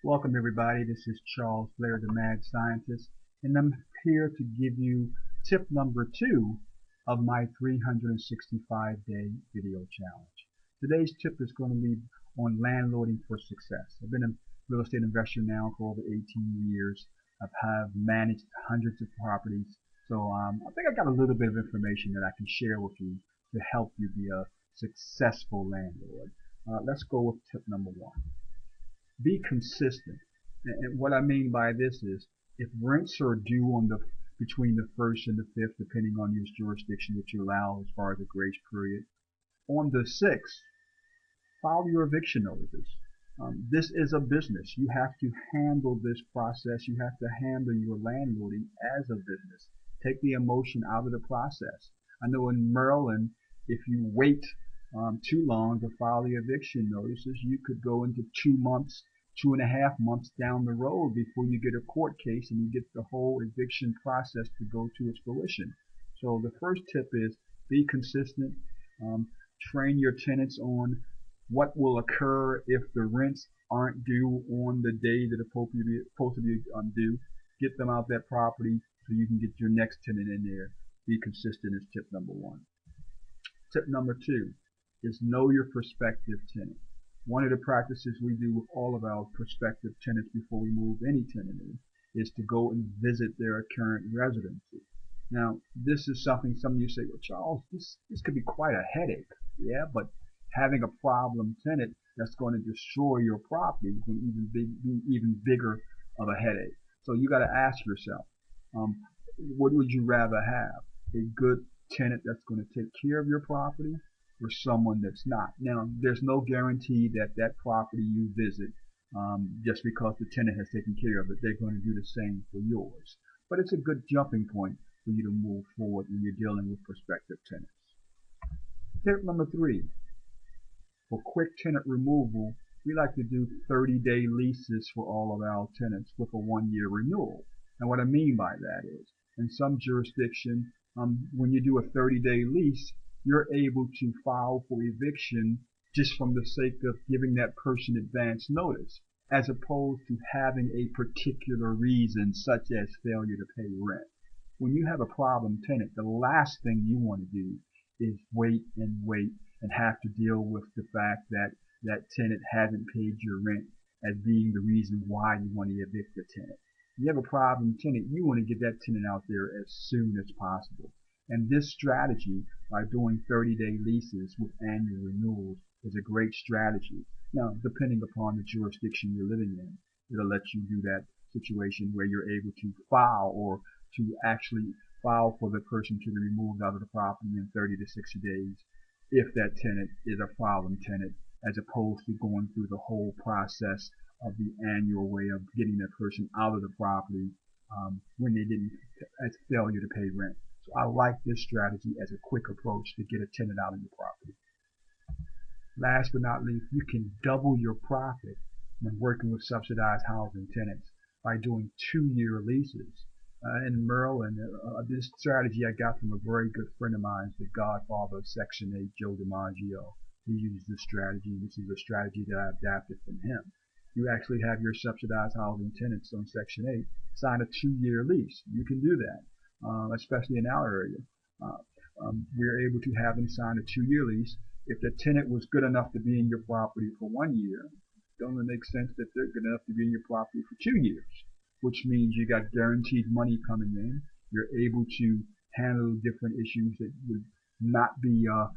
Welcome everybody, this is Blair, the Mad Scientist, and I'm here to give you tip number 2 of my 365-day video challenge. Today's tip is going to be on landlording for success. I've been a real estate investor now for over 18 years. I have managed hundreds of properties, so I think I got a little bit of information that I can share with you to help you be a successful landlord. Let's go with tip number 1. Be consistent. And what I mean by this is, if rents are due on between the 1st and the 5th, depending on your jurisdiction that you allow as far as the grace period, on the 6th, file your eviction notices. This is a business. You have to handle this process. You have to handle your landlording as a business. Take the emotion out of the process. I know in Maryland, if you wait too long to file the eviction notices, you could go into 2 months, 2.5 months down the road before you get a court case and you get the whole eviction process to go to its fruition. So the first tip is be consistent. Train your tenants on what will occur if the rents aren't due on the day that are supposed to be due. Get them out that property so you can get your next tenant in there. Be consistent is tip number 1. Tip number 2 is know your prospective tenant. One of the practices we do with all of our prospective tenants before we move any tenant in is to go and visit their current residency. Now, this is something some of you say, well, Charles, this could be quite a headache. Yeah, but having a problem tenant that's going to destroy your property is going to be even bigger of a headache. So you got to ask yourself, what would you rather have? A good tenant that's going to take care of your property, or someone that's not? Now, there's no guarantee that that property you visit, just because the tenant has taken care of it, they're going to do the same for yours. But it's a good jumping point for you to move forward when you're dealing with prospective tenants. Tip number 3, for quick tenant removal, we like to do 30-day leases for all of our tenants with a 1-year renewal. And what I mean by that is, in some jurisdiction, when you do a 30-day lease, you're able to file for eviction just from the sake of giving that person advance notice, as opposed to having a particular reason such as failure to pay rent. When you have a problem tenant, the last thing you want to do is wait and have to deal with the fact that that tenant hasn't paid your rent as being the reason why you want to evict the tenant. If you have a problem tenant, you want to get that tenant out there as soon as possible. And this strategy, by doing 30-day leases with annual renewals, is a great strategy. Now, depending upon the jurisdiction you're living in, it'll let you do that situation where you're able to file or to actually file for the person to be removed out of the property in 30 to 60 days if that tenant is a problem tenant, as opposed to going through the whole process of the annual way of getting that person out of the property when they didn't, as failure to pay rent. So I like this strategy as a quick approach to get a tenant out of your property. Last but not least, you can double your profit when working with subsidized housing tenants by doing 2-year leases. In Maryland, this strategy I got from a very good friend of mine, the godfather of Section 8, Joe DiMaggio. He uses this strategy. This is a strategy that I adapted from him. You actually have your subsidized housing tenants on Section 8 sign a 2-year lease. You can do that. Especially in our area. We're able to have them sign a 2-year lease. If the tenant was good enough to be in your property for 1 year, it only makes sense that they're good enough to be in your property for 2 years, which means you got guaranteed money coming in. You're able to handle different issues that would not be a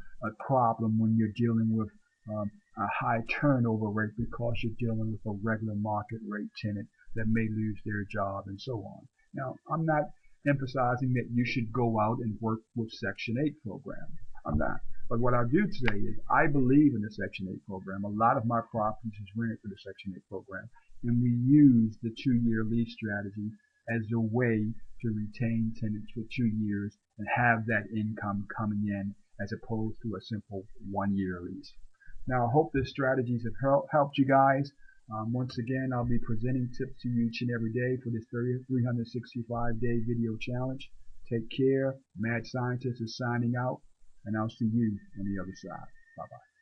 problem when you're dealing with a high turnover rate, because you're dealing with a regular market rate tenant that may lose their job and so on. Now, I'm not emphasizing that you should go out and work with Section 8 program. I'm not. But what I'll do today is I believe in the Section 8 program. A lot of my properties is rented for the Section 8 program. And we use the 2-year lease strategy as a way to retain tenants for 2 years and have that income coming in, as opposed to a simple 1-year lease. Now, I hope this strategies have helped you guys. Once again, I'll be presenting tips to you each and every day for this 365-day video challenge. Take care. Mad Scientist is signing out, and I'll see you on the other side. Bye-bye.